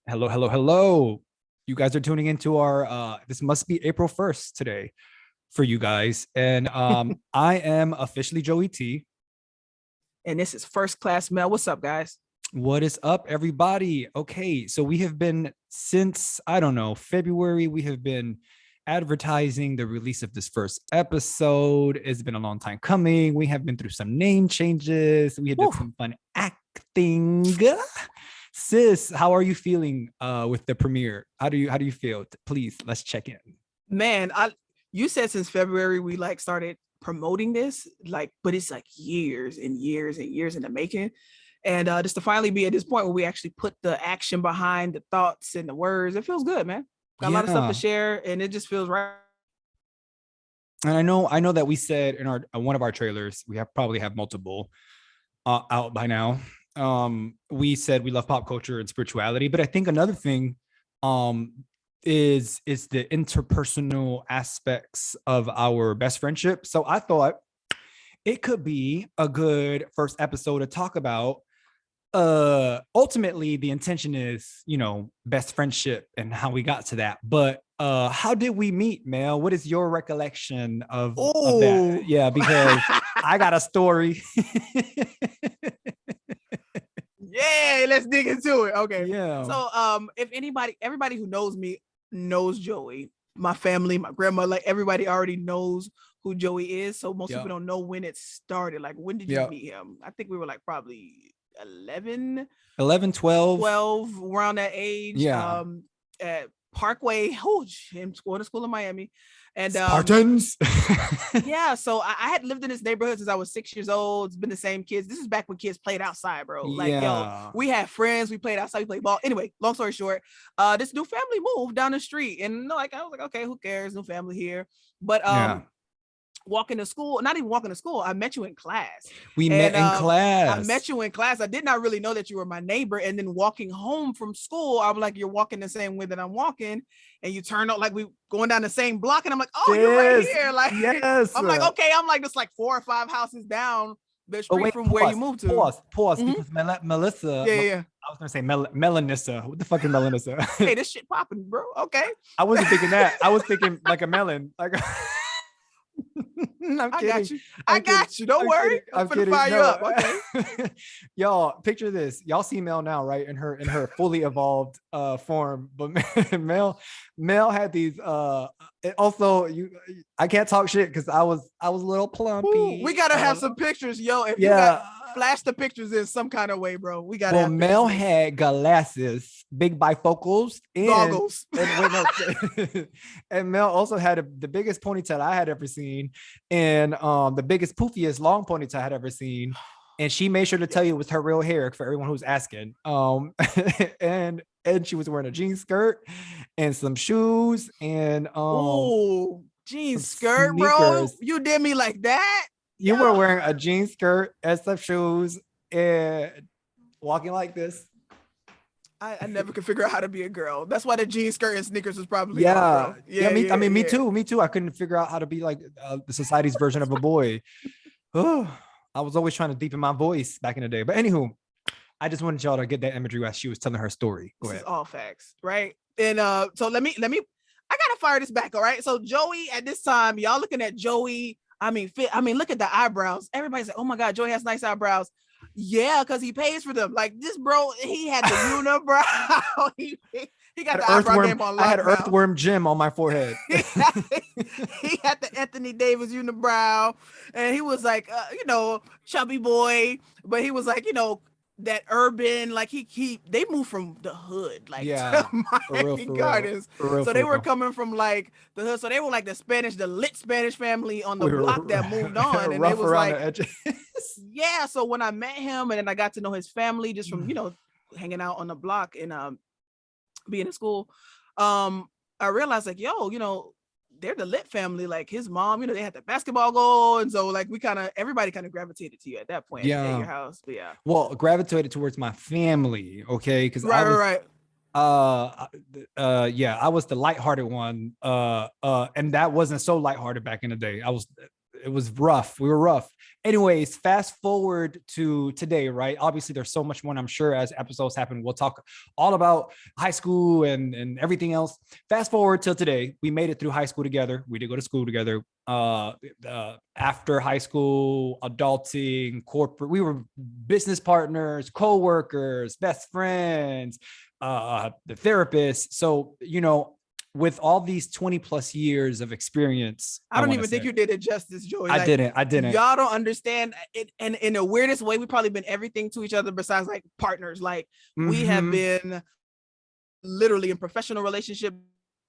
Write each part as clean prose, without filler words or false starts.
Hello, hello, hello. You guys are tuning into our this must be April 1st today for you guys. And I am officially Joey T. And this is First Class Mel. What's up, guys? What is up, everybody? Okay, so we have been since I don't know, February, we have been advertising the release of this first episode. It's been a long time coming. We have been through some name changes. We had did some fun acting. Sis, how are you feeling with the premiere? How do you feel? Please, let's check in. Man, you said since February we started promoting this, but it's like years and years and years in the making. And just to finally be at this point where we actually put the action behind the thoughts and the words, it feels good, man. Got a lot of stuff to share, and it just feels right. And I know that we said in our one of our trailers, we probably have multiple out by now. We said we love pop culture and spirituality, but I think another thing is the interpersonal aspects of our best friendship. So I thought it could be a good first episode to talk about. Ultimately the intention is, best friendship and how we got to that. But how did we meet, Mel? What is your recollection of that? Yeah, because I got a story. Yeah, let's dig into it. Okay. Yeah. So if everybody who knows me knows Joey, my family, my grandma, everybody already knows who Joey is. So most people don't know when it started. Like, when did you meet him? I think we were probably 11, 12 around that age. Yeah. At Parkway, him going to school in Miami. And Spartans. Yeah, so I had lived in this neighborhood since I was 6 years old. It's been the same kids. This is back when kids played outside, bro. We had friends, we played outside, we played ball. Anyway, long story short, this new family moved down the street, and I was like, okay, who cares? New family here. But walking to school, not even walking to school, I met you in class. We met in class. I met you in class. I did not really know that you were my neighbor. And then walking home from school, I was like, you're walking the same way that I'm walking. And you turn out we going down the same block. And I'm like, oh, you're right here. Yes. I'm like, okay, I'm just 4 or 5 houses down the street from where you moved to. Pause, because Melissa. Yeah. I was gonna say Melanissa. What the fuck is Melanissa? Hey, this shit popping, bro. Okay. I wasn't thinking that. I was thinking like a melon. I got you. Don't worry. I'm gonna fire you up. Okay. Y'all, picture this. Y'all see Mel now, right? In her fully evolved form. But Mel had these also I can't talk shit because I was a little plumpy. Ooh, we gotta have some pictures, yo. If you got flash the pictures in some kind of way, bro. We gotta Mel had glasses, big bifocals, and goggles. And Mel also had the biggest ponytail I had ever seen, and the biggest poofiest long ponytail I had ever seen. And she made sure to tell you it was her real hair for everyone who's asking. And she was wearing a jean skirt and some shoes and jean skirt, sneakers. Bro. You did me like that. You were wearing a jean skirt and some shoes and walking like this. I never could figure out how to be a girl. That's why the jean skirt and sneakers was probably me too. I couldn't figure out how to be like the society's version of a boy. I was always trying to deepen my voice back in the day. But anywho, I just wanted y'all to get that imagery as she was telling her story. Go ahead. This is all facts, right? And so let me. I gotta fire this back, all right? So Joey, at this time, y'all looking at Joey. I mean, look at the eyebrows. Everybody's like, oh my God, Joey has nice eyebrows. Yeah, because he pays for them. Like this bro, he had the unibrow. he got the eyebrow game on lockdown. I had Earthworm Jim on my forehead. He had the Anthony Davis unibrow, and he was like, chubby boy, but he was like, that urban, they moved from the hood, to Miami Gardens. So they were coming from the hood. So they were like the lit Spanish family on the block that moved on. And they was like, yeah. So when I met him and then I got to know his family just from, hanging out on the block and being in school, I realized they're the lit family. Like his mom, they had the basketball goal, and so everybody kind of gravitated to you at that point at your house. But well, gravitated towards my family, okay, because right. I was the lighthearted one, and that wasn't so lighthearted back in the day. It was rough. We were rough, anyways, fast forward to today, right? Obviously, there's so much more. I'm sure as episodes happen, we'll talk all about high school and everything else. Fast forward till today, we made it through high school together. We did go to school together. After high school, adulting, corporate, we were business partners, co-workers, best friends, the therapist. So, with all these 20 plus years of experience, I don't even think you did it justice, Joey. I didn't. Y'all don't understand it. And in the weirdest way, we probably been everything to each other besides like partners. Like we have been literally in professional relationship,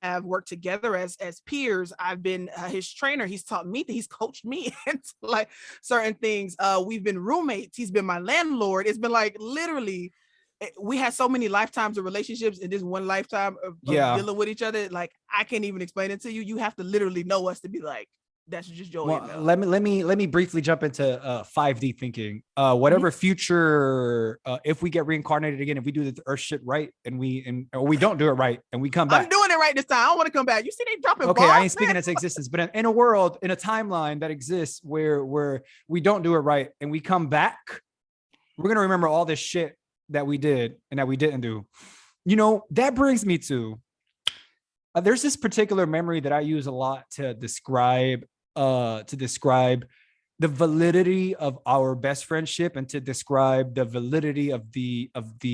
have worked together as peers. I've been his trainer. He's taught me, he's coached me into like certain things. We've been roommates. He's been my landlord. It's been like literally, we had so many lifetimes of relationships in this one lifetime of dealing with each other. Like I can't even explain it to you. You have to literally know us to be like, that's just Joey. Well, let me briefly jump into 5D thinking. Whatever future, if we get reincarnated again, if we do the Earth shit right, and or we don't do it right, and we come back. I'm doing it right this time. I don't want to come back. You see, they dropping. Okay, I ain't speaking into existence, but in a world, in a timeline that exists where we don't do it right, and we come back, we're gonna remember all this shit that we did and that we didn't do. That brings me to there's this particular memory that I use a lot to describe the validity of our best friendship and to describe the validity of the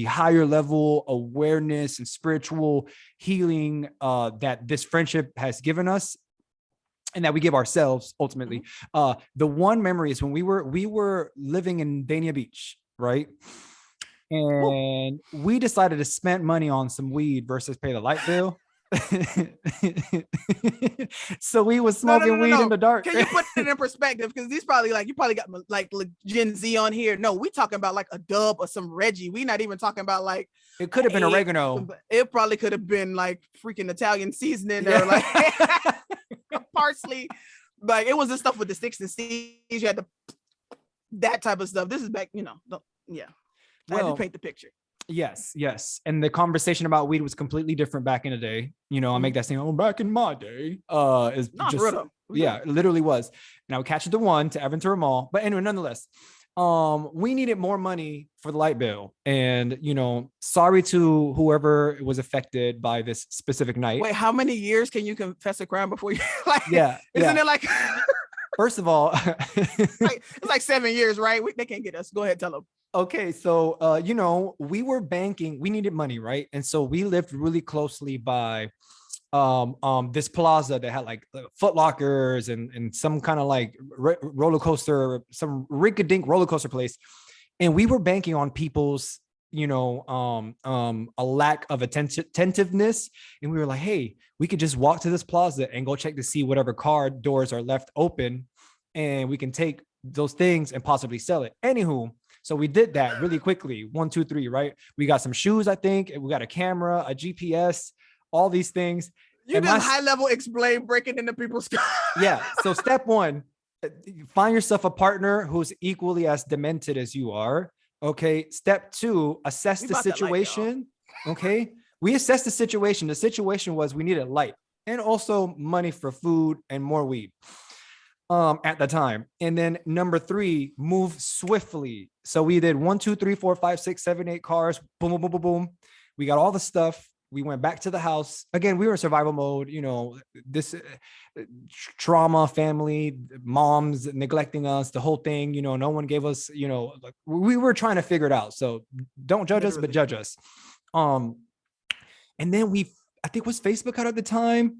higher level awareness and spiritual healing that this friendship has given us and that we give ourselves ultimately. The one memory is when we were living in Dania Beach, right? And we decided to spend money on some weed versus pay the light bill. So we was smoking weed in the dark. Can you put it in perspective? Because these probably you probably got like Gen Z on here. No, we talking about like a dub or some Reggie. We not even talking about like it could have been oregano. It probably could have been like freaking Italian seasoning or like parsley. Like it was the stuff with the sticks and seeds. You had that type of stuff. This is back, I had to paint the picture. Yes. And the conversation about weed was completely different back in the day. I make that saying, back in my day. Is not just, it literally was. And I would catch it to one to Aventura Mall. But anyway, nonetheless, we needed more money for the light bill. And, sorry to whoever was affected by this specific night. Wait, how many years can you confess a crime before you Isn't it like first of all, it's like 7 years, right? They can't get us. Go ahead, tell them. Okay, so we were banking, we needed money, right? And so we lived really closely by this plaza that had like Foot Lockers and some kind of like roller coaster, some rinky-dink roller coaster place. And we were banking on people's a lack of attentiveness. And we were like, hey, we could just walk to this plaza and go check to see whatever car doors are left open, and we can take those things and possibly sell it. Anywho, so we did that really quickly. 1, 2, 3, right? We got some shoes, I think. We got a camera, a GPS, all these things. You just high level explain breaking into people's cars. Yeah. So step one, find yourself a partner who's equally as demented as you are. Okay. Step 2, assess the situation. Okay. We assessed the situation. The situation was we needed light and also money for food and more weed. At the time. And then number 3, move swiftly. So we did 1, 2, 3, 4, 5, 6, 7, 8 cars. Boom, boom, boom, boom, boom. We got all the stuff. We went back to the house. Again, we were in survival mode. This trauma, family, moms neglecting us, the whole thing. No one gave us. Like we were trying to figure it out. So don't judge us, but judge us. And then I think it was Facebook out at the time.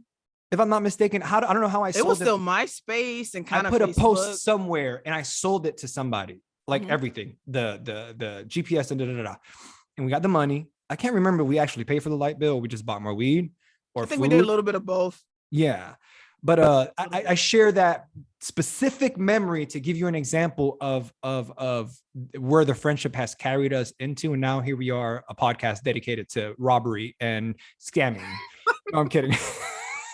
If I'm not mistaken, I don't know how I sold it. It was still MySpace and kind of. I put a post somewhere and I sold it to somebody, like everything, the GPS and and we got the money. I can't remember if we actually paid for the light bill. Or we just bought more weed or I think food. We did a little bit of both. Yeah, but I share that specific memory to give you an example of where the friendship has carried us into, and now here we are, a podcast dedicated to robbery and scamming. No, I'm kidding.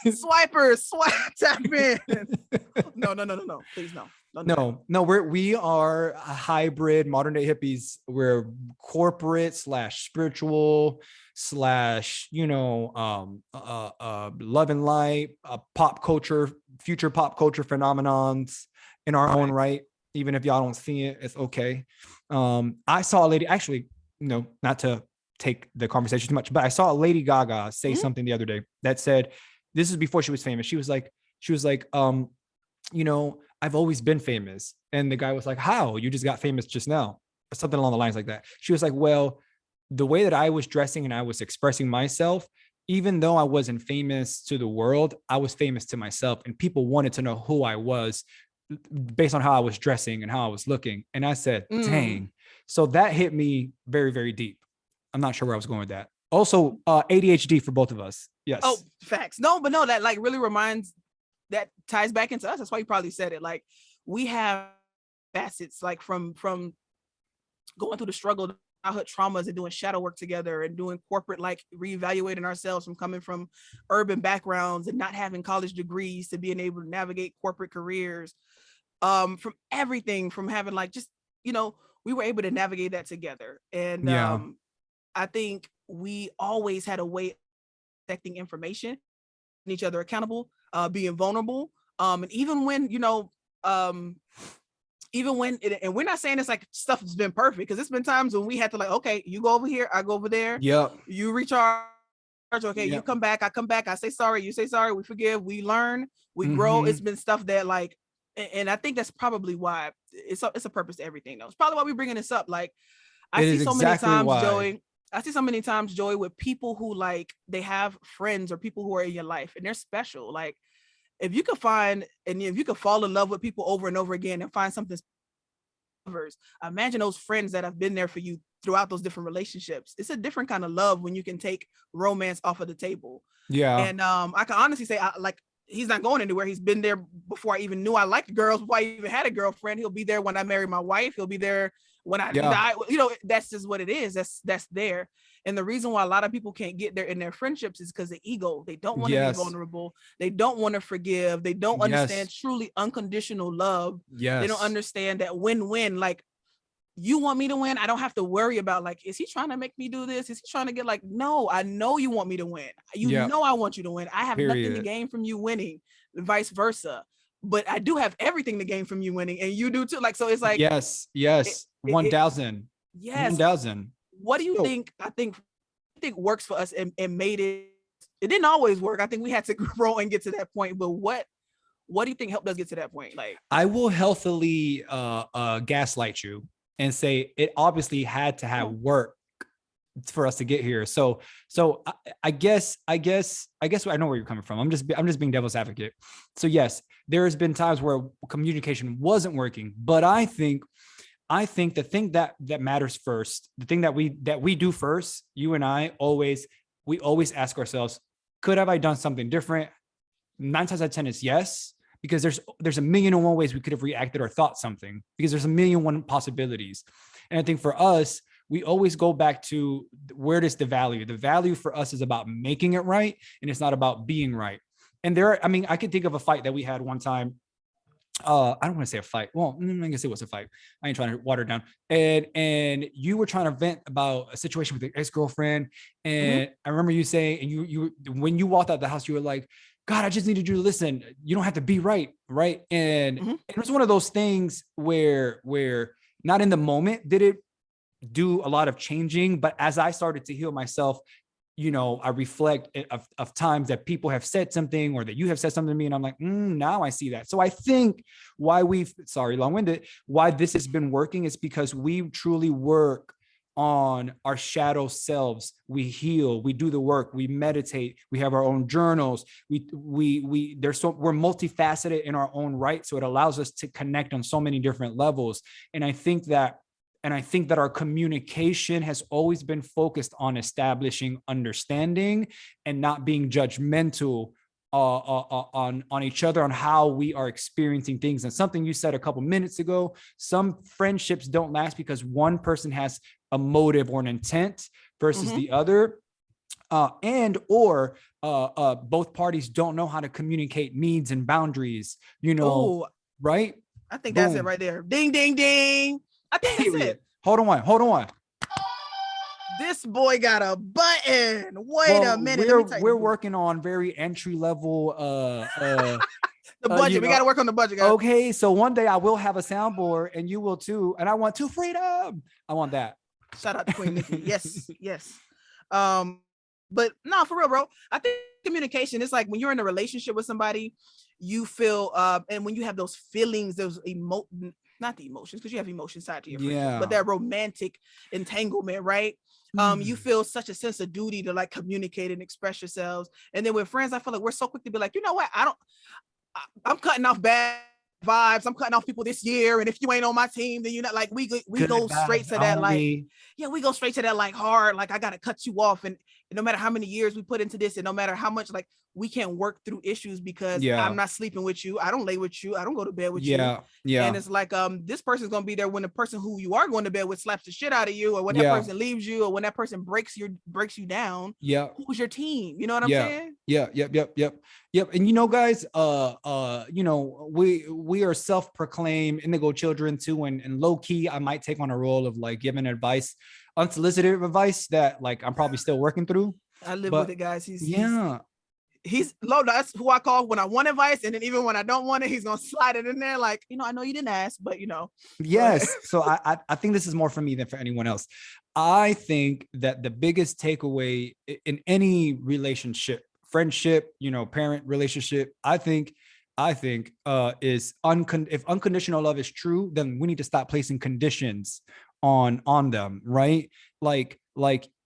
Swipers, tap in. No, please no. No, we are a hybrid modern day hippies. We're corporate / spiritual / love and light, pop culture, future pop culture phenomenons in our own right. Even if y'all don't see it, it's okay. I saw a lady, actually, not to take the conversation too much, but I saw a Lady Gaga say something the other day that said, this is before she was famous. She was like, I've always been famous. And the guy was like, how? You just got famous just now. Or something along the lines like that. She was like, well, the way that I was dressing and I was expressing myself, even though I wasn't famous to the world, I was famous to myself, and people wanted to know who I was based on how I was dressing and how I was looking. And I said, dang. So that hit me very, very deep. I'm not sure where I was going with that. Also, ADHD for both of us. Yes. Oh, facts. No, but no, that like really that ties back into us. That's why you probably said it. Like, we have facets, like from going through the struggle, childhood traumas, and doing shadow work together, and doing corporate, like reevaluating ourselves from coming from urban backgrounds and not having college degrees, to being able to navigate corporate careers, from everything, from having like just, we were able to navigate that together. And I think we always had a way of protecting information, and each other accountable, being vulnerable. And even when, and we're not saying it's like stuff has been perfect, because it's been times when we had to like, okay, you go over here, I go over there. Yep. You recharge. Okay. Yep. You come back. I come back. I say sorry. You say sorry. We forgive. We learn. We grow. It's been stuff that like, and I think that's probably why it's a purpose to everything though. It's probably why we're bringing this up. Like, I see so many times, Joey, with people who like, they have friends or people who are in your life and they're special. Like, if you could find, and if you could fall in love with people over and over again and find something, imagine those friends that have been there for you throughout those different relationships. It's a different kind of love when you can take romance off of the table. Yeah. And I can honestly say, he's not going anywhere. He's been there before I even knew I liked girls, before I even had a girlfriend. He'll be there when I marry my wife. He'll be there when I die. That's just what it is. That's there. And the reason why a lot of people can't get there in their friendships is because of ego. They don't want to be vulnerable. They don't want to forgive. They don't understand truly unconditional love. They don't understand that win-win. Like, you want me to win, I don't have to worry about like, is he trying to make me do this? Is he trying to get like, no, I know you want me to win. Know I want you to win. I have nothing to gain from you winning, vice versa. But I do have everything to gain from you winning, and you do too. Like, so it's like, yes. 1,000. Yes. 1,000. What do you think? I think works for us and made it. It didn't always work. I think we had to grow and get to that point. But what do you think helped us get to that point? Like, I will healthily gaslight you and say it obviously had to have work for us to get here. So I guess I know where you're coming from. I'm just being devil's advocate. So yes, there has been times where communication wasn't working, but I think the thing that matters first, the thing that we do first, you and I always ask ourselves, have I done something different? 9 times out of 10 is yes. Because there's a million and one ways we could have reacted or thought something, because there's a million and one possibilities. And I think for us, we always go back to, where does the value for us is about making it right, and it's not about being right. And I could think of a fight that we had one time. I don't want to say a fight. Well, I guess it was a fight. I ain't trying to water it down. And you were trying to vent about a situation with your ex-girlfriend. And I remember you saying, and you when you walked out the house, you were like, God, I just needed you to listen. You don't have to be right. Right. And it was one of those things where not in the moment did it do a lot of changing, but as I started to heal myself, I reflect of times that people have said something, or that you have said something to me, and I'm like, now I see that. So I think why long-winded, why this has been working is because we truly work on our shadow selves. We heal, we do the work, we meditate, we have our own journals. We're multifaceted in our own right. So it allows us to connect on so many different levels. And I think that our communication has always been focused on establishing understanding and not being judgmental on each other, on how we are experiencing things. And something you said a couple minutes ago, some friendships don't last because one person has a motive or an intent versus the other, or both parties don't know how to communicate needs and boundaries, right? I think that's it right there. Ding, ding, ding. I think that's it. Hold on. This boy got a button. Wait a minute. We're working on very entry level The budget. You We know, got to work on the budget, guys. okay, so one day I will have a soundboard and you will too. And I want to freedom. I want that. Shout out to Queen Nikki. Yes, yes. But no, for real, bro. I think communication is like when you're in a relationship with somebody, you feel and when you have those feelings, those not the emotions, because you have emotions tied to your friendship, but that romantic entanglement, right? You feel such a sense of duty to like communicate and express yourselves. And then with friends, I feel like we're so quick to be like, you know what? I'm cutting off bad vibes. I'm cutting off people this year. And if you ain't on my team, then you're not like, we go straight to that. Like, yeah, we go straight to that, like hard, like I got to cut you off. And no matter how many years we put into this and no matter how much, like we can't work through issues because I'm not sleeping with you. I don't lay with you. I don't go to bed with you. Yeah. And it's like, this person's going to be there when the person who you are going to bed with slaps the shit out of you, or when that person leaves you, or when that person breaks you down. Yeah. Who's your team? You know what I'm saying? Yep. And you know, guys, you know, we are self-proclaimed indigo children too. And low key, I might take on a role of like giving advice, unsolicited advice that like I'm probably still working through. I live with it, guys. He's low. That's who I call when I want advice, and then even when I don't want it, he's gonna slide it in there. Like, you know, I know you didn't ask, but you know. Yes. So I think this is more for me than for anyone else. I think that the biggest takeaway in any relationship, friendship, you know, parent relationship, I think is if unconditional love is true, then we need to stop placing conditions on them, right? Like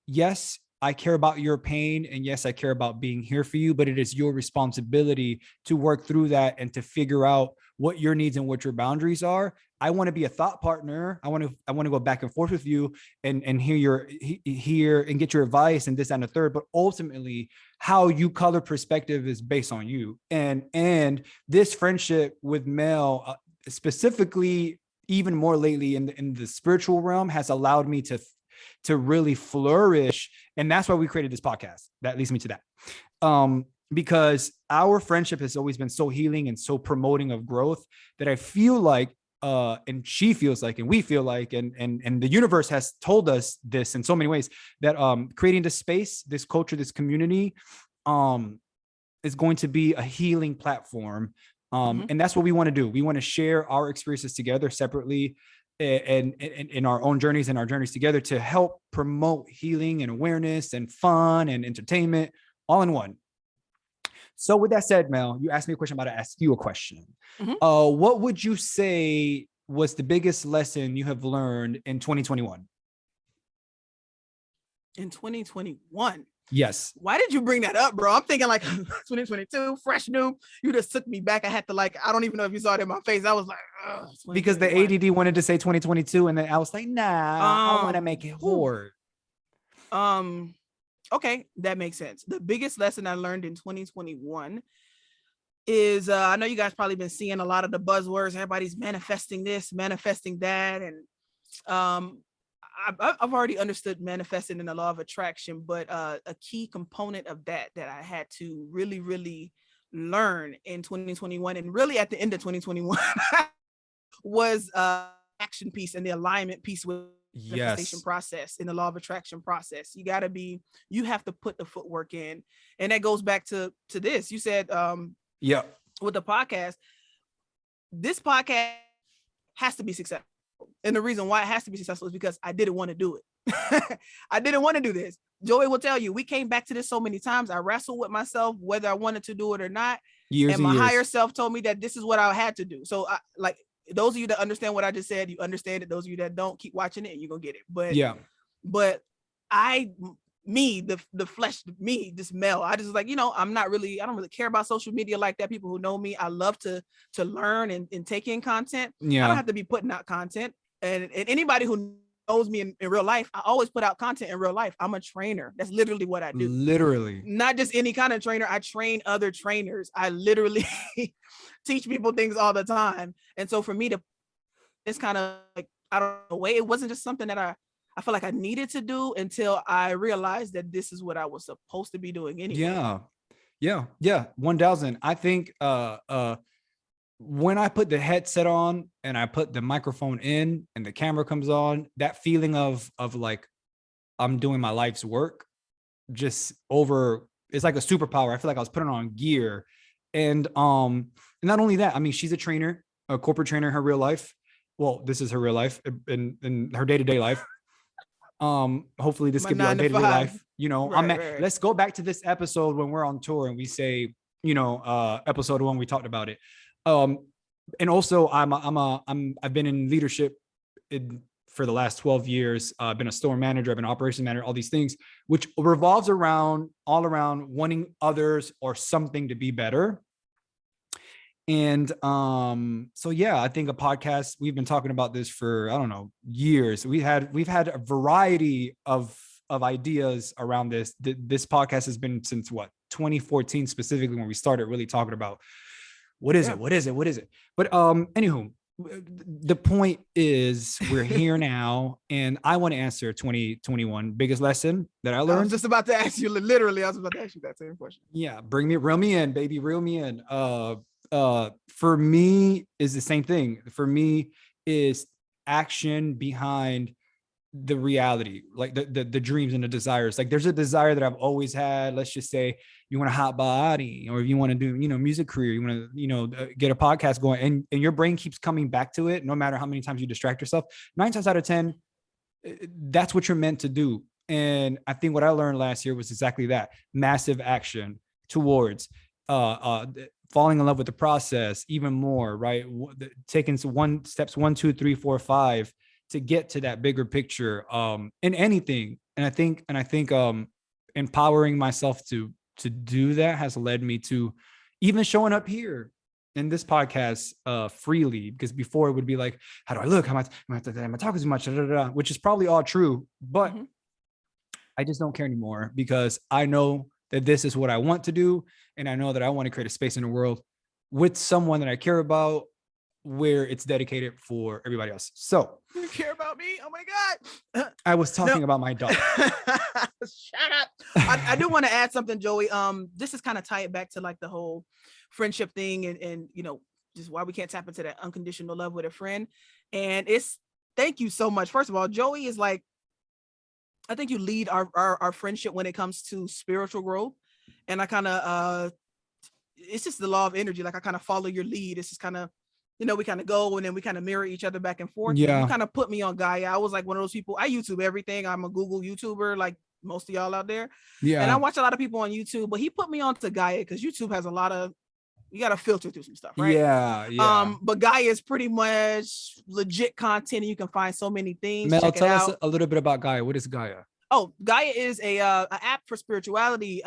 yes, I care about your pain, and yes, I care about being here for you, but it is your responsibility to work through that and to figure out what your needs and what your boundaries are. I want to be a thought partner. I want to go back and forth with you and hear and get your advice and this and the third, but ultimately how you color perspective is based on you. And this friendship with Mel, specifically, even more lately in the spiritual realm, has allowed me to really flourish. And that's why we created this podcast. That leads me to that. Because our friendship has always been so healing and so promoting of growth that I feel like, and she feels like, and we feel like, and the universe has told us this in so many ways, that creating this space, this culture, this community, is going to be a healing platform. And that's what we want to do. We want to share our experiences together separately and in our own journeys and our journeys together to help promote healing and awareness and fun and entertainment all in one. So with that said, Mel, you asked me a question, I'm about to ask you a question. What would you say was the biggest lesson you have learned in 2021? In 2021? Yes. Why did you bring that up, bro? I'm thinking like 2022, fresh new. You just took me back. I had to like, I don't even know if you saw it in my face. I was like, because the ADD wanted to say 2022, and then I was like, nah, I want to make it hard. Okay, that makes sense. The biggest lesson I learned in 2021 is I know you guys probably been seeing a lot of the buzzwords. Everybody's manifesting this, manifesting that, and I've already understood manifesting in the law of attraction, but a key component of that I had to really, really learn in 2021 and really at the end of 2021 was action piece and the alignment piece with the manifestation process in the law of attraction process. You have to put the footwork in. And that goes back to this. You said, with the podcast, this podcast has to be successful. And the reason why it has to be successful is because I didn't want to do it. I didn't want to do this. Joey will tell you, we came back to this so many times. I wrestled with myself, whether I wanted to do it or not. And my higher self told me that this is what I had to do. So those of you that understand what I just said, you understand it. Those of you that don't, keep watching it and you're going to get it. But the flesh, this Mel, I just like, I don't really care about social media like that. People who know me, I love to learn and take in content. I don't have to be putting out content. And anybody who knows me in real life, I always put out content in real life. I'm a trainer. That's literally what I do. Literally. Not just any kind of trainer. I train other trainers. I literally teach people things all the time. And so for me to, it's kind of like, I don't know, way, it wasn't just something that I feel like I needed to do until I realized that this is what I was supposed to be doing anyway. Yeah. 1000. I think when I put the headset on and I put the microphone in and the camera comes on, that feeling of like I'm doing my life's work it's like a superpower. I feel like I was putting on gear And not only that, I mean, she's a trainer, a corporate trainer in her real life. Well, this is her real life in her day-to-day life. Hopefully this My could be our 9 to day-to-day 5. life. You know, Right, right. let's go back to this episode when we're on tour and we say, you know, episode 1, we talked about it. And also I've been in leadership for the last 12 years. I've been a store manager, I've been an operations manager, all these things, which revolves around wanting others or something to be better. And so yeah, I think a podcast, we've been talking about this for, I don't know, years. We've had a variety of ideas around this. This podcast has been since what, 2014 specifically, when we started really talking about what is it. But anywho, the point is we're here now, and I want to answer 2021 biggest lesson that I I was learned. just about to ask you, literally, I was about to ask you that same question. Yeah, reel me in, baby, reel me in. For me is the same thing. For me is action behind the reality, like the dreams and the desires. Like there's a desire that I've always had. Let's just say you want a hot body, or if you want to do, you know, music career, you want to, you know, get a podcast going, and your brain keeps coming back to it, no matter how many times you distract yourself. 9 times out of 10, that's what you're meant to do. And I think what I learned last year was exactly that: massive action towards falling in love with the process even more, right? Taking steps 1, 2, 3, 4, 5 to get to that bigger picture in anything. And I think empowering myself to do that has led me to even showing up here in this podcast freely, because before it would be like, how do I look? Am I talking too much? Which is probably all true, but I just don't care anymore, because I know that this is what I want to do. And I know that I want to create a space in the world with someone that I care about, where it's dedicated for everybody else. So you care about me? Oh my God. I was talking about my dog. Shut up. I do want to add something, Joey. This is kind of tie it back to like the whole friendship thing, and you know, just why we can't tap into that unconditional love with a friend. And it's, thank you so much. First of all, Joey is like, I think you lead our friendship when it comes to spiritual growth. And I kind of it's just the law of energy. Like I kind of follow your lead. It's just kind of, you know, we kind of go and then we kind of mirror each other back and forth. Yeah. You kind of put me on Gaia. I was like one of those people. I YouTube everything. I'm a Google YouTuber, like most of y'all out there. Yeah. And I watch a lot of people on YouTube, but he put me on to Gaia because YouTube has a lot of, you got to filter through some stuff, right? Yeah. But Gaia is pretty much legit content, and you can find so many things. Mel, Check it tell out. us a little bit about Gaia. What is Gaia? Oh, Gaia is a app for spirituality.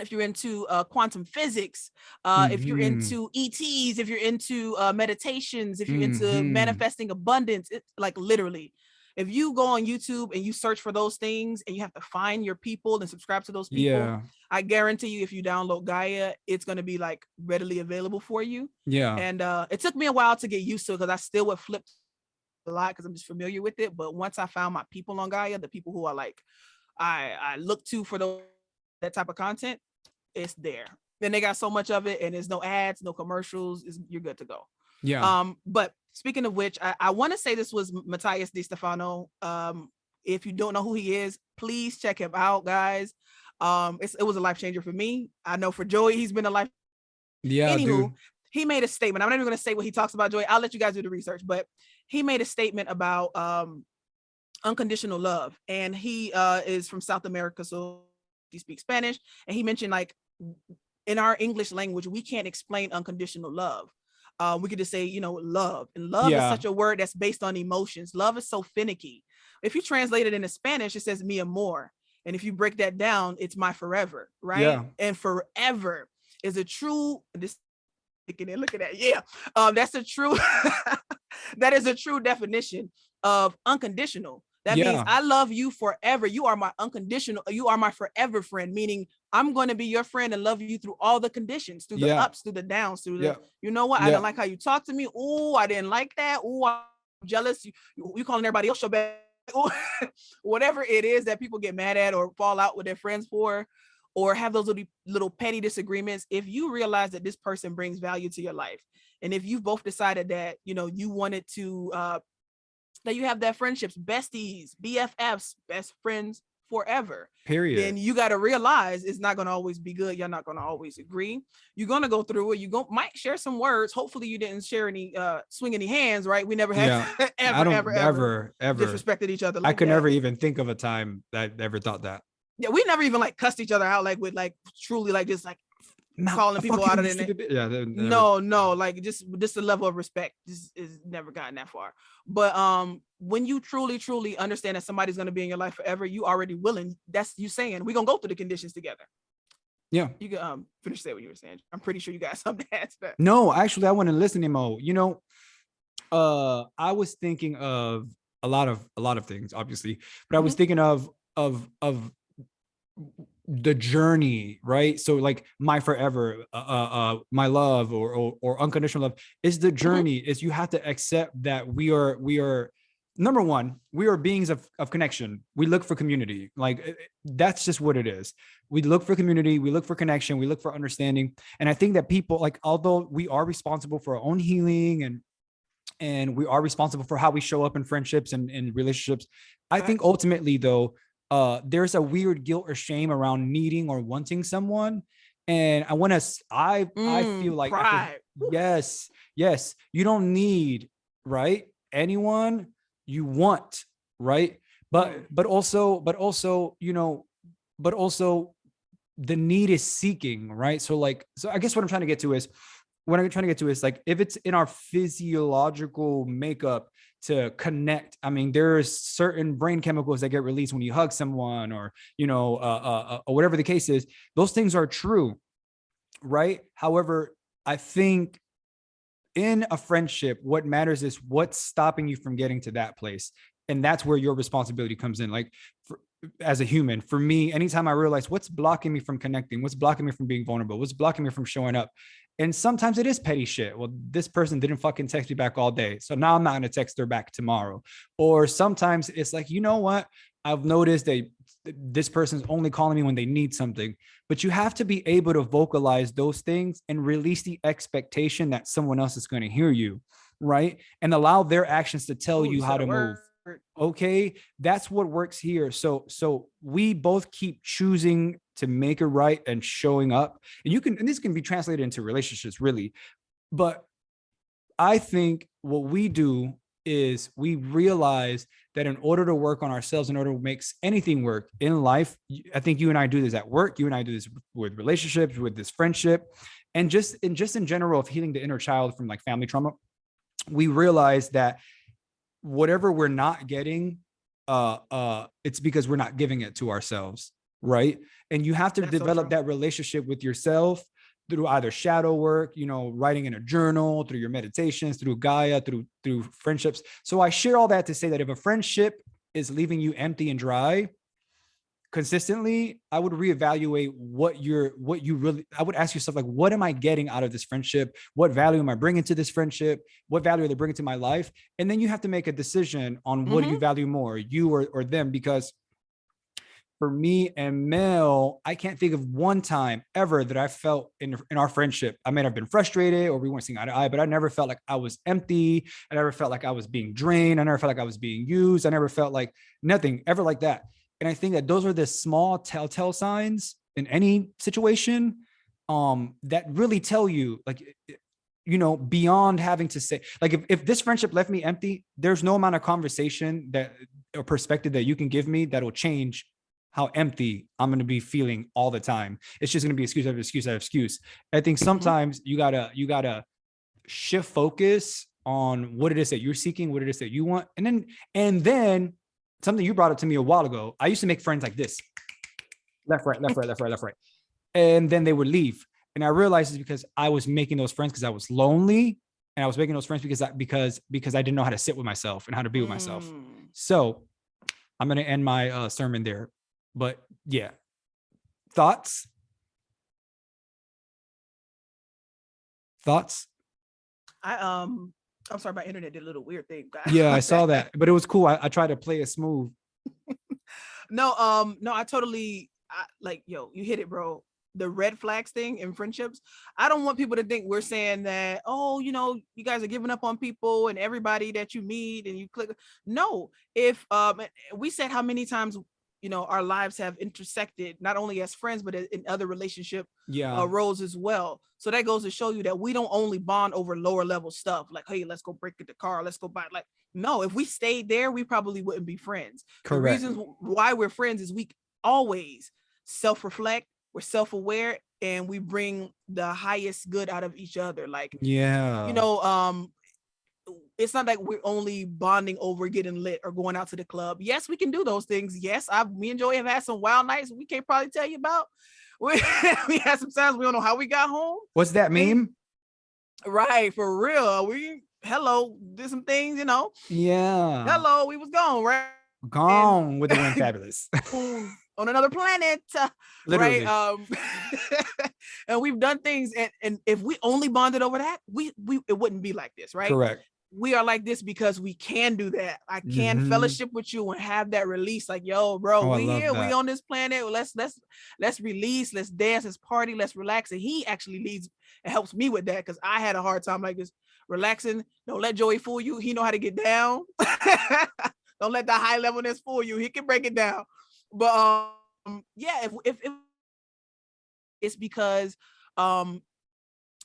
If you're into quantum physics, if you're into ETs, if you're into meditations, if you're into manifesting abundance, it's like literally, if you go on YouTube and you search for those things and you have to find your people and subscribe to those people, I guarantee you, if you download Gaia, it's going to be like readily available for you. Yeah. And it took me a while to get used to it, because I still would flip a lot because I'm just familiar with it. But once I found my people on Gaia, the people who are like, I look to for that type of content, it's there. Then they got so much of it, and there's no ads, no commercials. You're good to go. Yeah. But speaking of which, I want to say this was Matthias Di Stefano. If you don't know who he is, please check him out, guys. It was a life changer for me. I know for Joey, he's been a life. Yeah. Anywho, dude. He made a statement. I'm not even going to say what he talks about, Joey. I'll let you guys do the research, but he made a statement about unconditional love, and he is from South America, so he speaks Spanish. And he mentioned, like, in our English language, we can't explain unconditional love. We could just say, you know, love. And love is such a word that's based on emotions. Love is so finicky. If you translate it into Spanish, it says mi amor. And if you break that down, it's my forever, right? Yeah. And forever is a true, this, look at that. Yeah. That's a true, that is a true definition of unconditional. That means I love you forever. You are my unconditional, you are my forever friend, meaning I'm going to be your friend and love you through all the conditions, through the ups, through the downs, through the, you know what? I don't like how you talk to me. Oh, I didn't like that. Oh, I'm jealous. You calling everybody else your bad. Whatever it is that people get mad at or fall out with their friends for, or have those little petty disagreements. If you realize that this person brings value to your life, and if you've both decided that, you know, you wanted to, that you have that friendships, besties, BFFs, best friends forever, Period. then you got to realize it's not going to always be good. You're not going to always agree. You're going to go through it. Might share some words. Hopefully you didn't share any, swing any hands, right? We never had ever disrespected each other. Like I could that. never even think of a time that I ever thought that. Yeah, we never even like cussed each other out, like with like truly like just like calling people out of their name. Yeah, no, like just the level of respect just is never gotten that far. But when you truly understand that somebody's going to be in your life forever, you already willing. That's you saying we're gonna go through the conditions together. Yeah, you can finish saying what you were saying. I'm pretty sure you got something to add to that. No, actually, I want to listen, Mo. You know, I was thinking of a lot of things, obviously, but I was thinking of the journey, right? So like my forever, my love or unconditional love is the journey. Is you have to accept that we are number one, we are beings of connection. We look for community. Like that's just what it is. We look for community, we look for connection, we look for understanding. And I think that people, like, although we are responsible for our own healing and we are responsible for how we show up in friendships and in relationships, I think ultimately though, there's a weird guilt or shame around needing or wanting someone. And I feel like, yes, you don't need, right, anyone, you want, right? But also, you know, but also the need is seeking, right? So I guess what I'm trying to get to is, like, if it's in our physiological makeup to connect, I mean, there's certain brain chemicals that get released when you hug someone or, you know, or whatever the case is. Those things are true, right? However, I think in a friendship, what matters is what's stopping you from getting to that place. And that's where your responsibility comes in. Like, as a human, for me, anytime I realize what's blocking me from connecting, what's blocking me from being vulnerable, what's blocking me from showing up. And sometimes it is petty shit. Well, this person didn't fucking text me back all day, so now I'm not going to text her back tomorrow. Or sometimes it's like, you know what? I've noticed that this person's only calling me when they need something. But you have to be able to vocalize those things and release the expectation that someone else is going to hear you, right? And allow their actions to tell you how to move. Okay, that's what works here. So we both keep choosing to make it right and showing up. And this can be translated into relationships, really. But I think what we do is we realize that in order to work on ourselves, in order to make anything work in life, I think you and I do this at work. You and I do this with relationships, with this friendship, and just in general of healing the inner child from like family trauma. We realize that whatever we're not getting, it's because we're not giving it to ourselves, right? And you have to develop that relationship with yourself through either shadow work, you know, writing in a journal, through your meditations, through Gaia, through friendships. So I share all that to say that if a friendship is leaving you empty and dry consistently, I would reevaluate I would ask yourself, like, what am I getting out of this friendship? What value am I bringing to this friendship? What value are they bringing to my life? And then you have to make a decision on what do you value more, you or them? Because for me and Mel, I can't think of one time ever that I felt in our friendship, I may have been frustrated or we weren't seeing eye to eye, but I never felt like I was empty. I never felt like I was being drained. I never felt like I was being used. I never felt like nothing ever like that. And I think that those are the small telltale signs in any situation that really tell you, like, you know, beyond having to say, like, if this friendship left me empty, there's no amount of conversation that or perspective that you can give me that'll change how empty I'm going to be feeling all the time. It's just going to be excuse after excuse after excuse. I think sometimes you gotta shift focus on what it is that you're seeking, what it is that you want. And then something you brought up to me a while ago, I used to make friends like this, left, right, left, right, left, right, left, right. And then they would leave. And I realized it's because I was making those friends because I was lonely. And I was making those friends because I didn't know how to sit with myself and how to be with myself. So I'm going to end my sermon there. But yeah, thoughts? I'm sorry, my internet did a little weird thing, guys. Yeah, I saw that, but it was cool. I tried to play it smooth. No, I totally like, yo, you hit it, bro. The red flags thing in friendships. I don't want people to think we're saying that, oh, you know, you guys are giving up on people and everybody that you meet and you click. No, if we said how many times our lives have intersected not only as friends but in other relationship Yeah. roles as well. So that goes to show you that we don't only bond over lower level stuff like, hey, let's go break the car, let's go buy, like, no, if we stayed there we probably wouldn't be friends. The Correct. reasons why we're friends is we always self-reflect, we're self-aware, and we bring the highest good out of each other. Like, Yeah. it's not like we're only bonding over getting lit or going out to the club. Yes, we can do those things. Yes, me and Joey have had some wild nights we can't probably tell you about. We had some times we don't know how we got home. What's that meme? Right, for real. We did some things, Yeah. Hello, we was gone, right? Gone with the wind fabulous. On another planet. Literally. Right. And we've done things, and if we only bonded over that, we it wouldn't be like this, right? Correct. We are like this because we can do that. I can fellowship with you and have that release. Like, yo, bro, we here, we on this planet. Let's release, let's dance, let's party, let's relax. And he actually leads and helps me with that because I had a hard time like this, relaxing. Don't let Joey fool you. He know how to get down. Don't let the high levelness fool you. He can break it down. But yeah, if it's because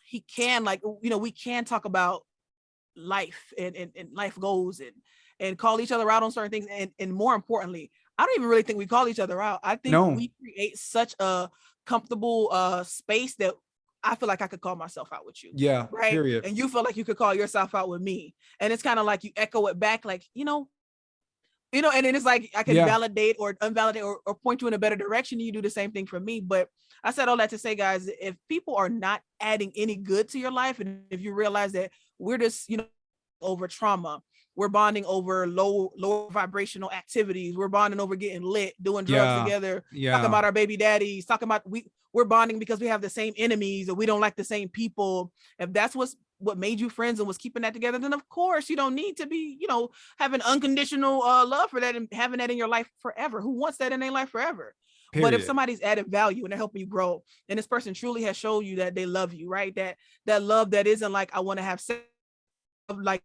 he can, like, we can talk about life and life goals and call each other out on certain things, and more importantly, I don't even really think we call each other out. I think we create such a comfortable space that I feel like I could call myself out with you. Yeah. Right. Period. And you feel like you could call yourself out with me, and it's kind of like you echo it back, like, and then it's like I can validate or invalidate or point you in a better direction, and you do the same thing for me. But I said all that to say, guys, if people are not adding any good to your life, and if you realize that we're just, over trauma, we're bonding over low vibrational activities, we're bonding over getting lit, doing drugs together, talking about our baby daddies, talking about we're bonding because we have the same enemies or we don't like the same people. If that's what made you friends and was keeping that together, then of course you don't need to be, having unconditional love for that and having that in your life forever. Who wants that in their life forever? Period. But if somebody's added value and they're helping you grow, and this person truly has shown you that they love you, right? That love that isn't like, I want to have sex, like,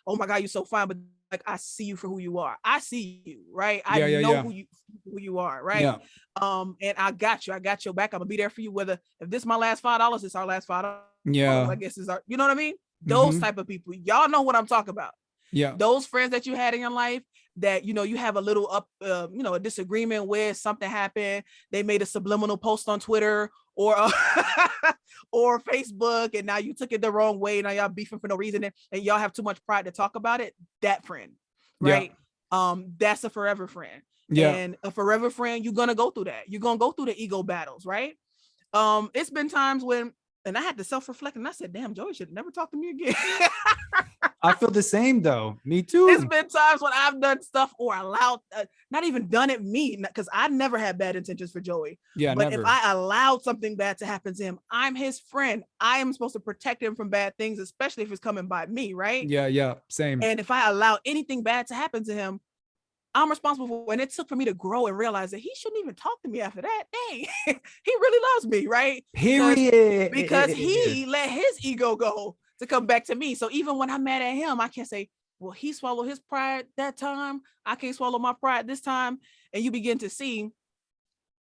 oh my God, you're so fine, but like, I see you for who you are. I see you, right? I know who you are, right? Yeah. And I got your back. I'm gonna be there for you. Whether if this is my last $5, it's our last $5. Yeah. I guess is our, you know what I mean? Those type of people, y'all know what I'm talking about. Yeah. Those friends that you had in your life that, you have a little a disagreement with, something happened, they made a subliminal post on Twitter or or Facebook, and now you took it the wrong way. Now y'all beefing for no reason, and y'all have too much pride to talk about it. That friend, right? Yeah. That's a forever friend. Yeah. And a forever friend, you're gonna go through that. You're gonna go through the ego battles, right? It's been times when, and I had to self-reflect, and I said, damn, Joey should never talk to me again. I feel the same though. Me too. It's been times when I've done stuff or allowed, not even done it me, because I never had bad intentions for Joey. Yeah, but never. If I allowed something bad to happen to him, I'm his friend. I am supposed to protect him from bad things, especially if it's coming by me, right? Yeah, same. And if I allow anything bad to happen to him, I'm responsible for. And it took for me to grow and realize that he shouldn't even talk to me after that. Dang, he really loves me, right? Period. Because he let his ego go to come back to me. So even when I'm mad at him, I can't say, well, he swallowed his pride that time, I can't swallow my pride this time. And you begin to see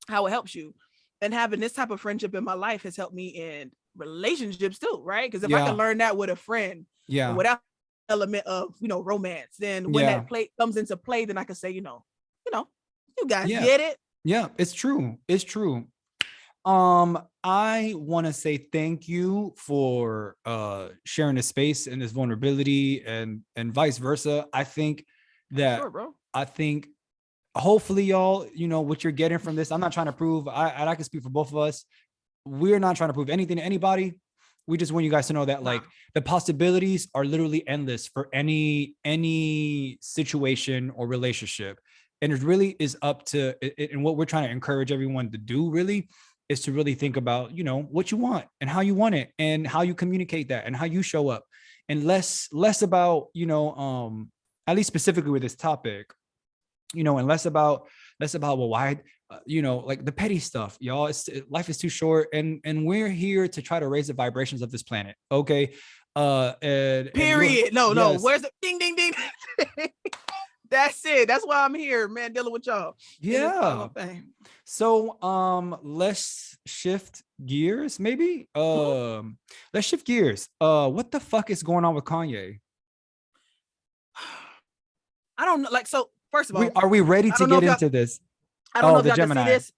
how it helps you. And having this type of friendship in my life has helped me in relationships too, right? Because if I can learn that with a friend, without element of romance, then when that play comes into play, then I can say, you guys get it. Yeah, it's true. I want to say thank you for sharing the space and this vulnerability and vice versa. I think that hopefully y'all, what you're getting from this. I'm not trying to prove, I can speak for both of us. We're not trying to prove anything to anybody. We just want you guys to know that like the possibilities are literally endless for any situation or relationship. And it really is up to it. And what we're trying to encourage everyone to do really is to really think about, what you want and how you want it and how you communicate that and how you show up, and less about, at least specifically with this topic, and less about, well, why, like the petty stuff, y'all. Life is too short, and we're here to try to raise the vibrations of this planet. Okay. Period. No, where's the ding, ding, ding? That's it. That's why I'm here, man, dealing with y'all. Yeah. So let's shift gears, maybe. Let's shift gears. What the fuck is going on with Kanye? I don't know. Like, so first of all, Are we ready to get into this? I don't know if the y'all Gemini. can see this,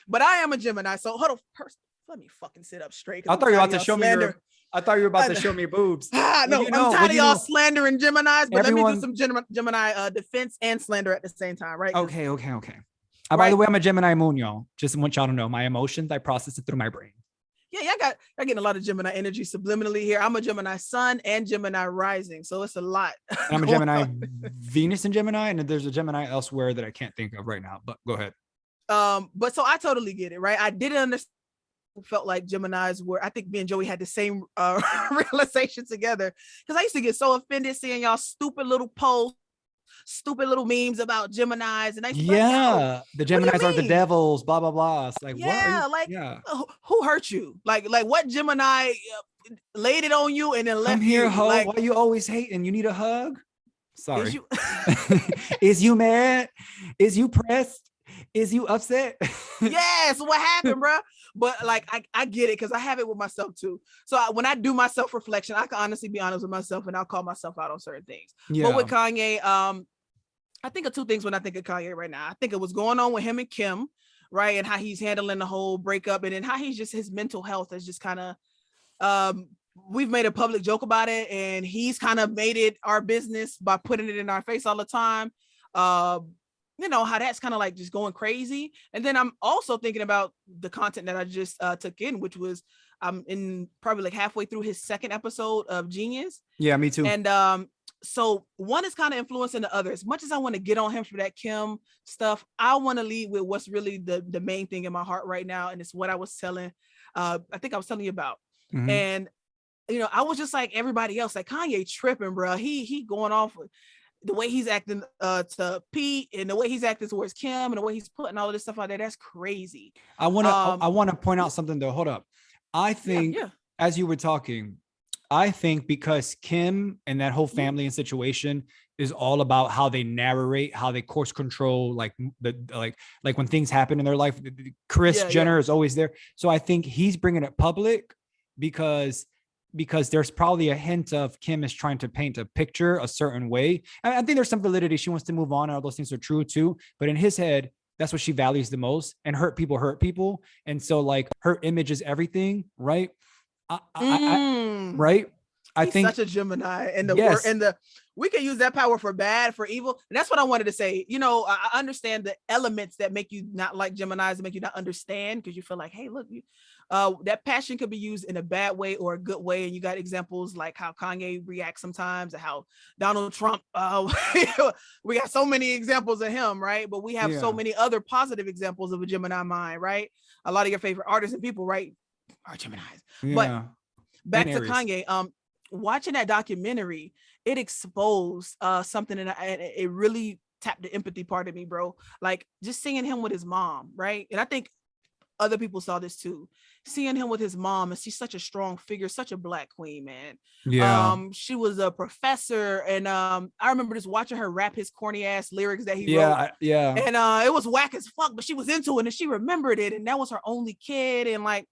but I am a Gemini. So hold on. First, let me fucking sit up straight. I thought you were about to show me your, I thought you were about to show me boobs. No, I'm tired of y'all slandering Geminis, but let me do some Gemini defense and slander at the same time, right? Okay. By the way, I'm a Gemini moon, y'all. Just want y'all to know my emotions, I process it through my brain. Yeah, I getting a lot of Gemini energy subliminally here. I'm a Gemini sun and Gemini rising, so it's a lot. And I'm a Gemini Venus and Gemini, and there's a Gemini elsewhere that I can't think of right now, but go ahead. But so I totally get it, right? I didn't understand. Felt like Geminis were, I think me and Joey had the same realization together, because I used to get so offended seeing y'all stupid little posts, stupid little memes about Geminis, and I used to be like, the Geminis are the devils, blah blah blah. It's like, who hurt you? Like what Gemini laid it on you and then left here, you? ho. Like, why you always hating? You need a hug? Sorry. Is you mad? Is you pressed? Is you upset? Yes. What happened, bro? But like, I get it, because I have it with myself too. So when I do my self-reflection, I can honestly be honest with myself, and I'll call myself out on certain things. But with Kanye, I think of two things when I think of Kanye right now. I think of what's going on with him and Kim, right? And how he's handling the whole breakup, and then how he's just, his mental health is just kind of, we've made a public joke about it, and he's kind of made it our business by putting it in our face all the time. You know, how that's kind of like just going crazy. And then I'm also thinking about the content that I just took in, which was I'm in probably like halfway through his second episode of Genius. Yeah, me too. And so one is kind of influencing the other. As much as I want to get on him for that Kim stuff, I want to lead with what's really the main thing in my heart right now. And it's what I was telling, I think I was telling you about. Mm-hmm. And, you know, I was just like everybody else, like Kanye tripping, bro. He going off with the way he's acting to Pete, and the way he's acting towards Kim, and the way he's putting all of this stuff out there. That's crazy. I want to point out something though. Hold up. I think as you were talking, I think because Kim and that whole family and situation is all about how they narrate, how they course control, like when things happen in their life. Kris Jenner is always there. So I think he's bringing it public because there's probably a hint of Kim is trying to paint a picture a certain way. I think there's some validity. She wants to move on, and all those things are true too. But in his head, that's what she values the most. And hurt people. And so like her image is everything, right? Right? I think such a Gemini, and the we can use that power for bad, for evil. And that's what I wanted to say. You know, I understand the elements that make you not like Geminis, and make you not understand, because you feel like, hey, look, that passion could be used in a bad way or a good way. And you got examples like how Kanye reacts sometimes, and how Donald Trump, we got so many examples of him, right? But we have so many other positive examples of a Gemini mind, right? A lot of your favorite artists and people, right, are Geminis. But back to Kanye, watching that documentary, it exposed something, and it really tapped the empathy part of me, bro. Like just seeing him with his mom, right? And I think other people saw this too, seeing him with his mom, and she's such a strong figure, such a Black queen, man. She was a professor, and I remember just watching her rap his corny ass lyrics that he wrote. And it was whack as fuck, but she was into it, and she remembered it, and that was her only kid. And like,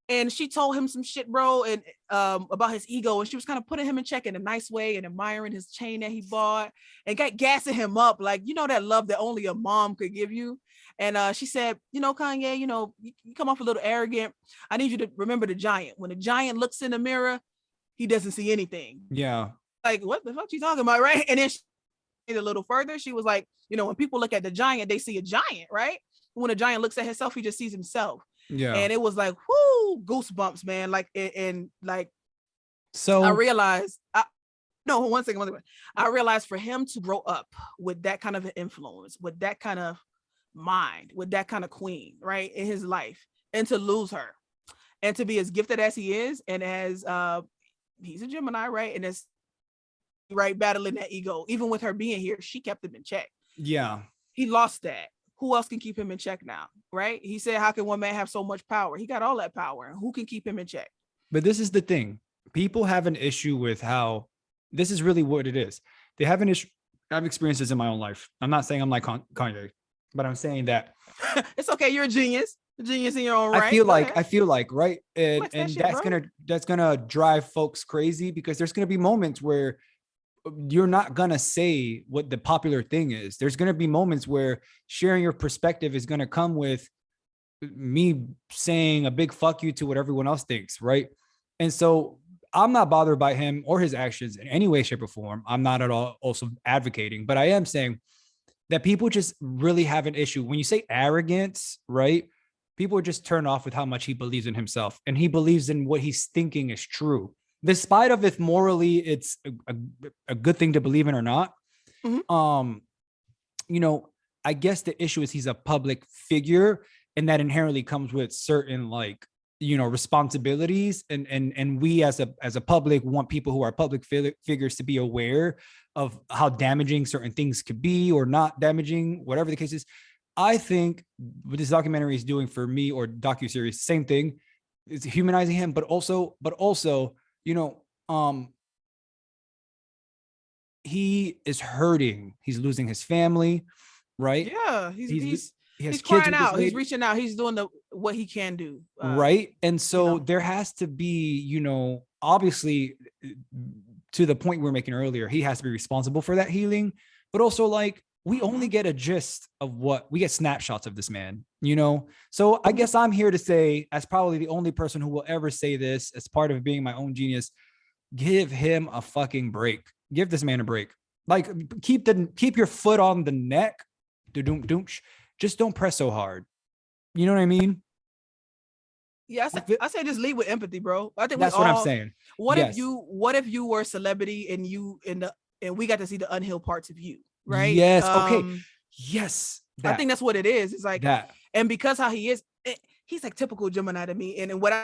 and she told him some shit, bro, and about his ego, and she was kind of putting him in check in a nice way, and admiring his chain that he bought, and gassing him up, like, you know, that love that only a mom could give you. And she said, you know, Kanye, you know, you come off a little arrogant. I need you to remember the giant. When a giant looks in the mirror, he doesn't see anything. Like, what the fuck you talking about, right? And then she went a little further. She was like, you know, when people look at the giant, they see a giant, right? When a giant looks at himself, he just sees himself. And it was like, whoo, goosebumps, man. Like, and like, so I realized, one second. I realized for him to grow up with that kind of an influence, with that kind of mind, with that kind of queen, right, in his life, and to lose her, and to be as gifted as he is, and as he's a Gemini, right, and as right battling that ego, even with her being here, she kept him in check. He lost that. Who else can keep him in check now, right? He said, how can one man have so much power? He got all that power, and who can keep him in check? But this is the thing, people have an issue with how, this is really what it is. They have an I've experienced this in my own life. I'm not saying I'm like Kanye, but I'm saying that It's okay. You're a genius in your own right. I feel like right, and Flex that shit, that's bro. gonna drive folks crazy because there's gonna be moments where you're not gonna say what the popular thing is. There's gonna be moments where sharing your perspective is gonna come with me saying a big fuck you to what everyone else thinks, right? And so I'm not bothered by him or his actions in any way, shape, or form. I'm not at all also advocating, but I am saying that people just really have an issue when you say arrogance, right? People are just turned off with how much he believes in himself and he believes in what he's thinking is true, despite of if morally it's a good thing to believe in or not. Mhm. You know, I guess the issue is he's a public figure, and that inherently comes with certain like, you know, responsibilities, and we as a public want people who are public figures to be aware of how damaging certain things could be or not damaging, whatever the case is. I think what this documentary is doing for me, or docuseries, same thing, is humanizing him, but also, you know, he is hurting. He's losing his family, right? Yeah, He has he's kids crying with this out. He's lady, reaching out. He's doing what he can do. right? And You so know. there has to be, you know, obviously, to the point we were making earlier, he has to be responsible for that healing, but also like we only get a gist of what we get, snapshots of this man, you know? So I guess I'm here to say, as probably the only person who will ever say this as part of being my own genius, give him a fucking break. Give this man a break. Like keep your foot on the neck. Just don't press so hard. You know what I mean? Yeah, I say just lead with empathy, bro. I think that's what I'm saying. What Yes. if you were a celebrity and and we got to see the unhealed parts of you, right? Yes. Okay. Yes. I think that's what it is. It's like that. And because how he is, he's like typical Gemini to me. And what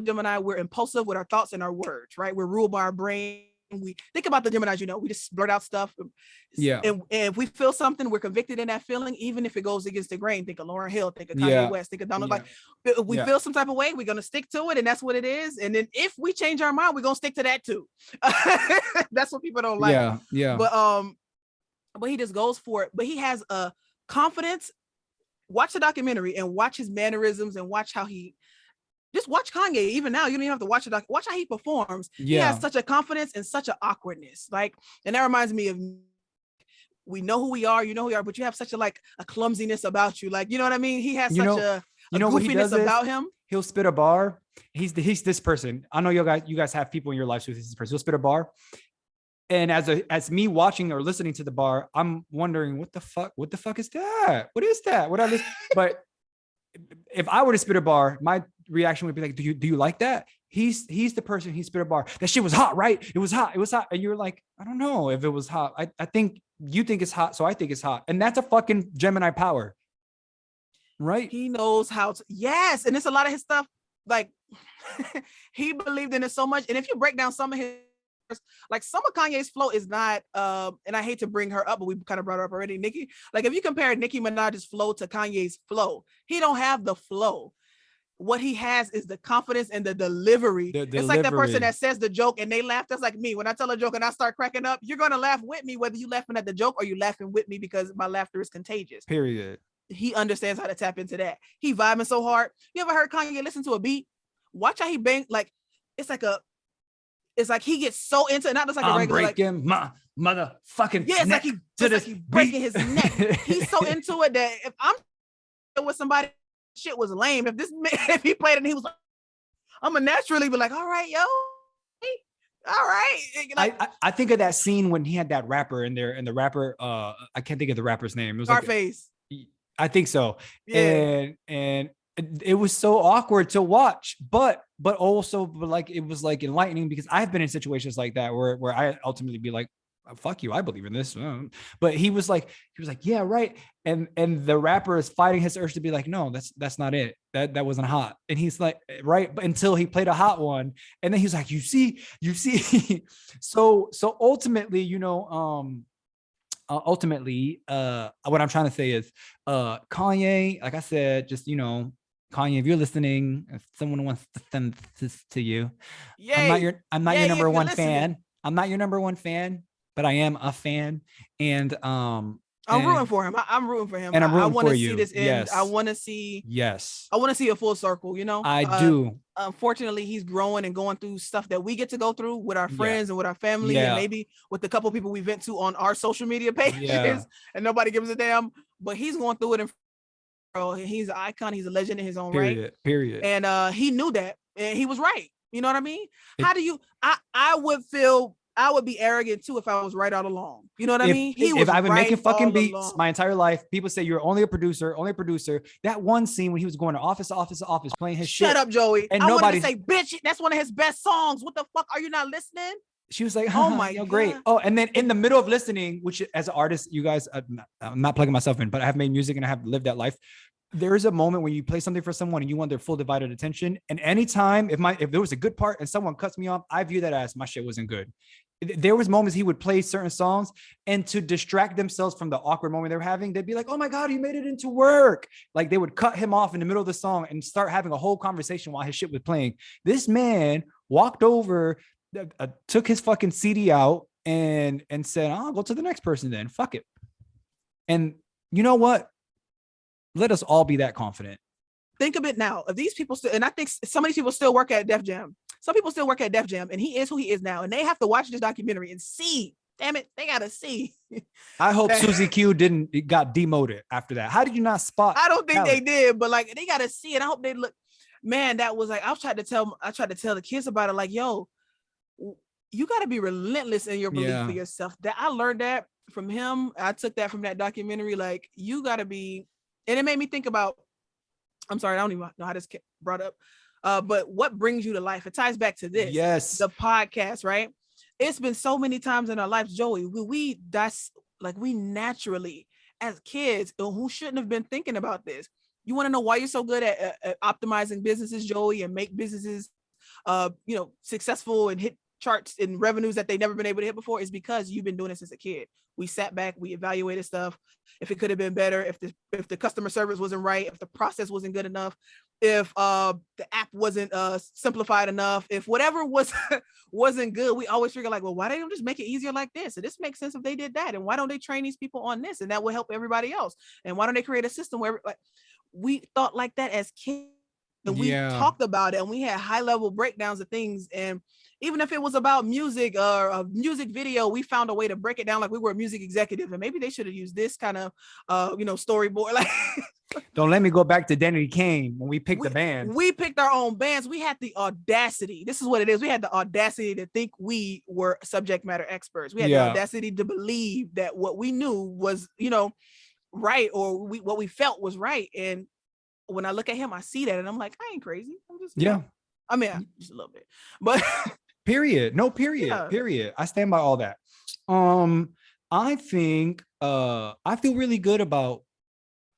Gemini, we're impulsive with our thoughts and our words, right? We're ruled by our brain. We think about the Geminis, you know, we just blurt out stuff. Yeah. And if we feel something, we're convicted in that feeling, even if it goes against the grain. Think of Lauryn Hill, think of Kanye West, think of Donald. Like, if we feel some type of way, we're gonna stick to it, and that's what it is. And then if we change our mind, we're gonna stick to that too. That's what people don't like. Yeah. But he just goes for it. But he has a confidence. Watch the documentary and watch his mannerisms and watch how he. Just watch Kanye. Even now, you don't even have to watch it. Watch how he performs. He has such a confidence and such an awkwardness. Like, and that reminds me of, we know who we are, you know who we are, but you have such a clumsiness about you. Like, you know what I mean? He has such a goofiness about him. He'll spit a bar. He's this person. I know you guys have people in your lives who's this person. He'll spit a bar. And as me watching or listening to the bar, I'm wondering what the fuck is that? What is that? What are this? But if I were to spit a bar, my reaction would be like, do you like that? He's the person, he spit a bar. That shit was hot, right? It was hot. And you're like, I don't know if it was hot. I think you think it's hot, so I think it's hot. And that's a fucking Gemini power. Right? He knows how to, yes. And it's a lot of his stuff. Like, he believed in it so much. And if you break down some of his, like some of Kanye's flow is not, and I hate to bring her up, but we kind of brought her up already, Nicki. Like if you compare Nicki Minaj's flow to Kanye's flow, he don't have the flow. What he has is the confidence and the delivery. It's like that person that says the joke and they laugh. That's like me. When I tell a joke and I start cracking up, you're gonna laugh with me, whether you laughing at the joke or you laughing with me because my laughter is contagious. Period. He understands how to tap into that. He vibing so hard. You ever heard Kanye listen to a beat? Watch how he bang, like it's like he gets so into it, not just like a regular breaking my motherfucking it's neck like he breaking his neck. He's so into it that if I'm with somebody, shit was lame. If he played it and he was like, I'm gonna naturally be like, all right, yo, all right. Like, I think of that scene when he had that rapper in there, and the rapper, I can't think of the rapper's name. It was Scarface. I think so. Yeah. And it was so awkward to watch, but also like it was like enlightening because I've been in situations like that where I ultimately be like, fuck you, I believe in this. But he was like, yeah, right. And the rapper is fighting his urge to be like, no, that's not it. That wasn't hot. And he's like, right. But until he played a hot one. And then he's like, you see. So ultimately, you know, what I'm trying to say is Kanye, like I said, just, you know, Kanye, if you're listening, if someone wants to send this to you, I'm not your number one fan. I'm not your number one fan. but I am a fan. And I'm rooting for him. I'm rooting for him. And I'm I rooting want for to see you. this end. I Yes. want to see. Yes. I want to see a full circle. You know. I do. Unfortunately, he's growing and going through stuff that we get to go through with our Yeah. friends and with our family, and Yeah. maybe with the couple people we vent to on our social media pages, Yeah. and nobody gives a damn. But he's going through it, and he's an icon. He's a legend in his own right. Period. And he knew that, and he was right. You know what I mean? How do you? I would be arrogant too if I was right all along. You know what I mean? If I've been right making fucking beats along. my entire life, people say you're only a producer. That one scene when he was going to office playing his shit. Shut up, Joey. And I nobody wanted to say, bitch, that's one of his best songs. What the fuck? Are you not listening? She was like, oh my God. Great. Oh, and then in the middle of listening, which as an artist, you guys, I'm not plugging myself in, but I have made music and I have lived that life. There is a moment when you play something for someone and you want their full divided attention. And anytime if there was a good part and someone cuts me off, I view that as my shit wasn't good. There was moments he would play certain songs, and to distract themselves from the awkward moment they were having, they'd be like, oh my God, he made it into work. Like they would cut him off in the middle of the song and start having a whole conversation while his shit was playing. This man walked over, took his fucking CD out and said, I'll go to the next person then. Fuck it. And you know what? Let us all be that confident. Think of it now. If these people still, and I think some of these people still work at Def Jam. Some people still work at Def Jam, and he is who he is now. And they have to watch this documentary and see. Damn it, they gotta see. I hope Susie Q got demoted after that. How did you not spot? I don't think they did, but like they gotta see it. I hope they look. Man, that was like I tried to tell the kids about it. Like, yo, you gotta be relentless in your belief for yourself. That I learned that from him. I took that from that documentary. Like, you gotta be, and it made me think about. I'm sorry, I don't even know how this brought up. But what brings you to life? It ties back to this. Yes. The podcast, right? It's been so many times in our lives, Joey, we naturally, as kids who shouldn't have been thinking about this. You want to know why you're so good at optimizing businesses, Joey, and make businesses, successful and hit charts and revenues that they've never been able to hit before? Is because you've been doing it since a kid. We sat back, we evaluated stuff. If it could have been better, if the customer service wasn't right, if the process wasn't good enough, if the app wasn't simplified enough, if whatever wasn't good, we always figure like, well, why don't they just make it easier like this? And this makes sense if they did that. And why don't they train these people on this? And that will help everybody else. And why don't they create a system where we thought like that as kids? And we talked about it, and we had high level breakdowns of things. And even if it was about music or a music video, we found a way to break it down like we were a music executive. And maybe they should have used this kind of, storyboard. Like, don't let me go back to Danity Kane when we picked the band. We picked our own bands. We had the audacity. This is what it is. We had the audacity to think we were subject matter experts. We had the audacity to believe that what we knew was, right, or what we felt was right. And when I look at him, I see that, and I'm like, I ain't crazy. I'm just I mean, just a little bit, but period. No, period. Yeah. Period. I stand by all that. I think I feel really good about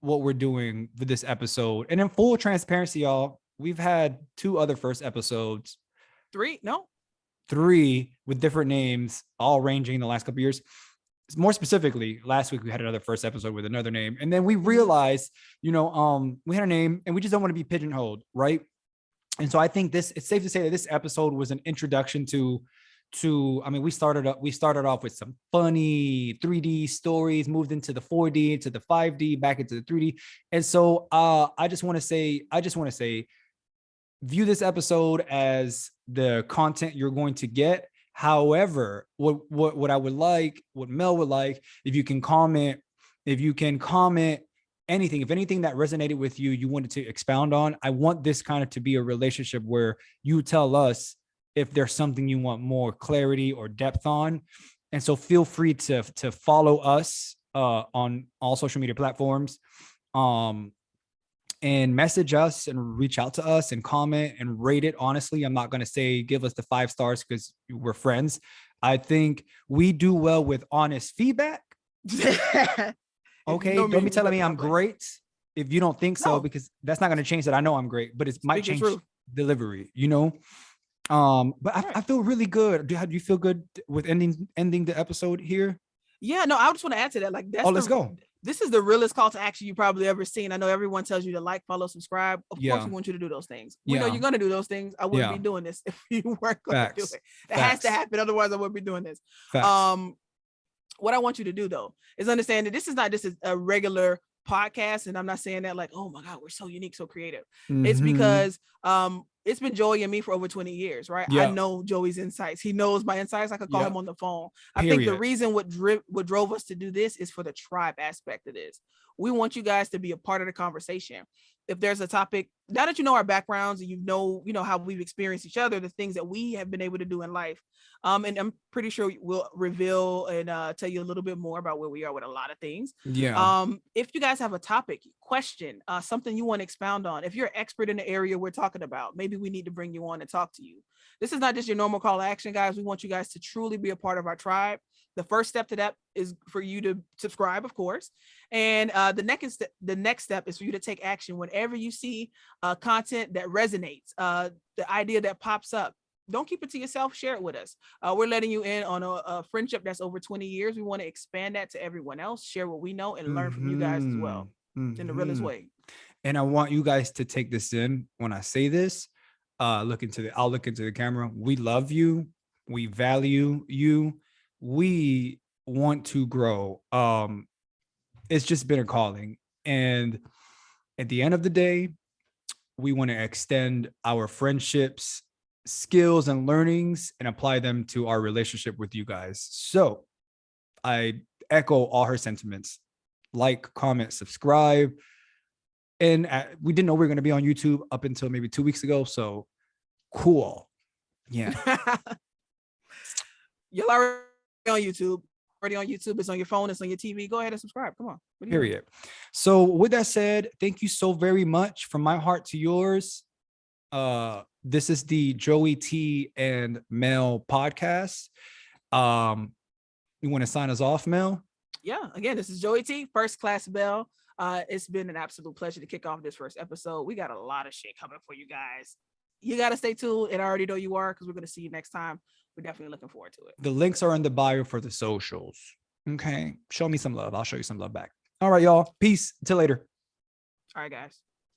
what we're doing for this episode. And in full transparency, y'all, we've had 2 other first episodes. 3 with different names, all ranging in the last couple of years. More specifically, last week we had another first episode with another name, and then we realized, we had a name, and we just don't want to be pigeonholed, right? And so I think it's safe to say that this episode was an introduction to. I mean, we started off with some funny 3D stories, moved into the 4D, into the 5D, back into the 3D, and so I just want to say, view this episode as the content you're going to get. However, what I would like, what Mel would like, if you can comment anything, if anything that resonated with you, you wanted to expound on, I want this kind of to be a relationship where you tell us if there's something you want more clarity or depth on. And so feel free to follow us on all social media platforms. And message us and reach out to us and comment and rate it. Honestly, I'm not going to say give us the 5 stars because we're friends. I think we do well with honest feedback. Okay, don't be telling me I'm great if you don't think so, because that's not going to change that. I know I'm great, but it might change delivery, But I feel really good. Do you feel good with ending the episode here? Yeah, no, I just want to add to that. Like, let's go. This is the realest call to action you probably ever seen. I know everyone tells you to like, follow, subscribe. Of course, we want you to do those things. We know you're going to do those things. I wouldn't be doing this if you weren't going to do it. It has to happen. Otherwise, I wouldn't be doing this. what I want you to do though is understand that this is not just a regular podcast, and I'm not saying that like, oh my God, we're so unique, so creative. It's Mhm. because it's been Joey and me for over 20 years, right? I Yeah. know Joey's insights. He knows my insights. I could call Yeah. him on the phone. I think the Period. reason what drove us to do this is for the tribe aspect of this. We want you guys to be a part of the conversation. If there's a topic, now that you know our backgrounds and you know how we've experienced each other, the things that we have been able to do in life, and I'm pretty sure we'll reveal and tell you a little bit more about where we are with a lot of things. Yeah. If you guys have a topic, question, something you want to expound on, if you're an expert in the area we're talking about, maybe we need to bring you on and talk to you. This is not just your normal call to action, guys. We want you guys to truly be a part of our tribe. The first step to that is for you to subscribe, of course. And the next step is for you to take action whenever you see content that resonates, the idea that pops up. Don't keep it to yourself. Share it with us. We're letting you in on a friendship that's over 20 years. We want to expand that to everyone else, share what we know, and learn from you guys as well in the realest way. And I want you guys to take this in when I say this. I'll look into the camera. We love you. We value you. We want to grow. It's just been a calling. And at the end of the day, we want to extend our friendships, skills, and learnings and apply them to our relationship with you guys. So I echo all her sentiments. Like, comment, subscribe. And we didn't know we were going to be on YouTube up until maybe 2 weeks ago. So cool. Yeah. You're already on YouTube. Already on YouTube. It's on your phone. It's on your TV. Go ahead and subscribe. Come on. Period. So with that said, thank you so very much from my heart to yours. This is the Joey T and Mel podcast. You want to sign us off, Mel? Yeah. Again, this is Joey T, First Class Bell. It's been an absolute pleasure to kick off this first episode. We got a lot of shit coming for you guys. You got to stay tuned, and I already know you are, because we're going to see you next time. We're definitely looking forward to it. The links are in the bio for the socials. Okay. Show me some love. I'll show you some love back. All right, y'all. Peace. Until later. All right, guys.